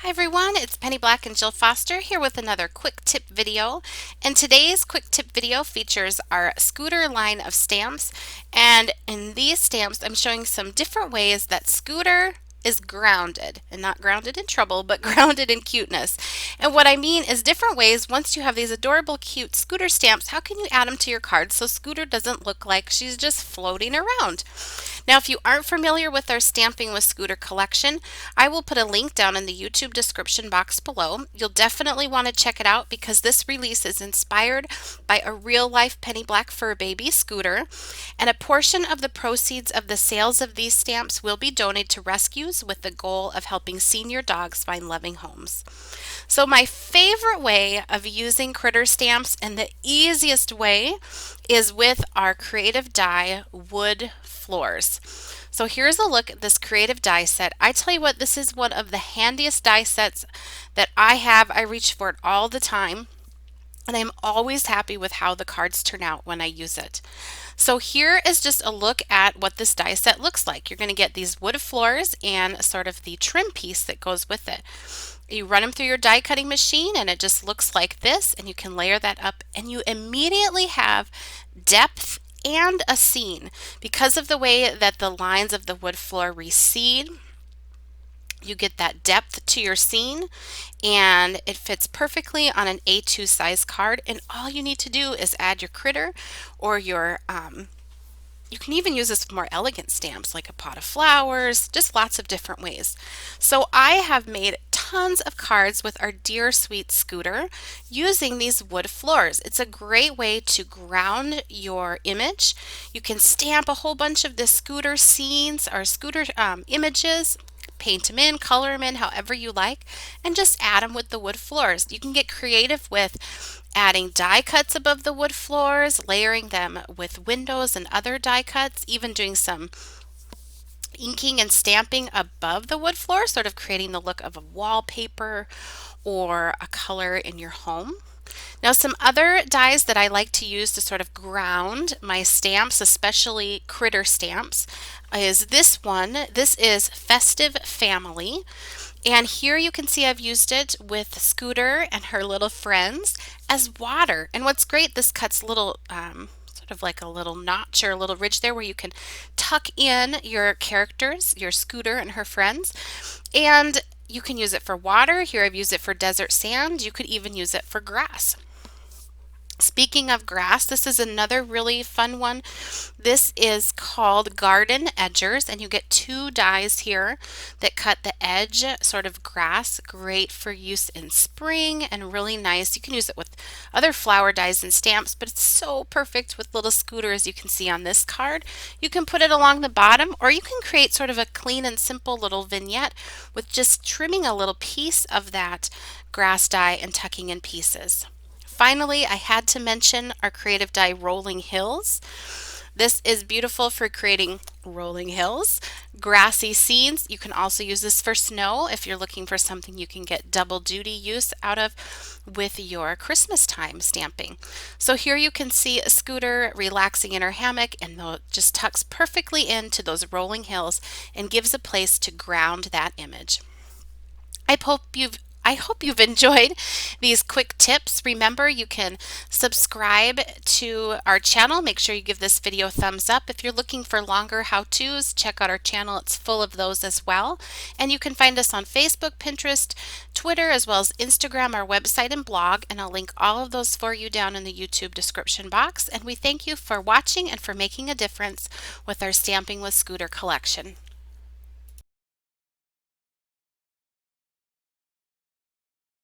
Hi everyone, it's Penny Black and Jill Foster here with another quick tip video. And today's quick tip video features our Scooter line of stamps. And in these stamps, I'm showing some different ways that Scooter is grounded, and not grounded in trouble, but grounded in cuteness. And what I mean is different ways, once you have these adorable cute Scooter stamps, how can you add them to your cards so Scooter doesn't look like she's just floating around? Now, if you aren't familiar with our Stamping with Scooter collection, I will put a link down in the YouTube description box below. You'll definitely want to check it out because this release is inspired by a real-life penny black fur baby, Scooter, and a portion of the proceeds of the sales of these stamps will be donated to rescues with the goal of helping senior dogs find loving homes. So my favorite way of using critter stamps and the easiest way is with our Creative Die wood floors. So here's a look at this creative die set. I tell you what, this is one of the handiest die sets that I have. I reach for it all the time, and I'm always happy with how the cards turn out when I use it. So here is just a look at what this die set looks like. You're going to get these wood floors and sort of the trim piece that goes with it. You run them through your die cutting machine and it just looks like this, and you can layer that up and you immediately have depth and a scene. Because of the way that the lines of the wood floor recede, you get that depth to your scene, and it fits perfectly on an A2 size card, and all you need to do is add your critter or your you can even use this with more elegant stamps like a pot of flowers, just lots of different ways. So I have made tons of cards with our dear sweet Scooter using these wood floors. It's a great way to ground your image. You can stamp a whole bunch of the Scooter scenes or Scooter images, paint them in, color them in, however you like, and just add them with the wood floors. You can get creative with adding die cuts above the wood floors, layering them with windows and other die cuts, even doing some inking and stamping above the wood floor, sort of creating the look of a wallpaper or a color in your home. Now, some other dies that I like to use to sort of ground my stamps, especially critter stamps, is this one. This is Festive Family. And here you can see I've used it with Scooter and her little friends as water. And what's great, this cuts little, sort of like a little notch or a little ridge there where you can tuck in your characters, your Scooter and her friends. And you can use it for water. Here I've used it for desert sand. You could even use it for grass. Speaking of grass, this is another really fun one. This is called Garden Edgers, and you get two dies here that cut the edge, sort of grass. Great for use in spring and really nice. You can use it with other flower dies and stamps, but it's so perfect with little Scooter, as you can see on this card. You can put it along the bottom, or you can create sort of a clean and simple little vignette with just trimming a little piece of that grass die and tucking in pieces. Finally, I had to mention our Creative Die Rolling Hills. This is beautiful for creating rolling hills, grassy scenes. You can also use this for snow if you're looking for something you can get double duty use out of with your Christmas time stamping. So here you can see a Scooter relaxing in her hammock, and it just tucks perfectly into those rolling hills and gives a place to ground that image. I hope you've enjoyed these quick tips. Remember, you can subscribe to our channel. Make sure you give this video a thumbs up. If you're looking for longer how-tos, check out our channel. It's full of those as well. And you can find us on Facebook, Pinterest, Twitter, as well as Instagram, our website, and blog. And I'll link all of those for you down in the YouTube description box. And we thank you for watching and for making a difference with our Stamping with Scooter collection.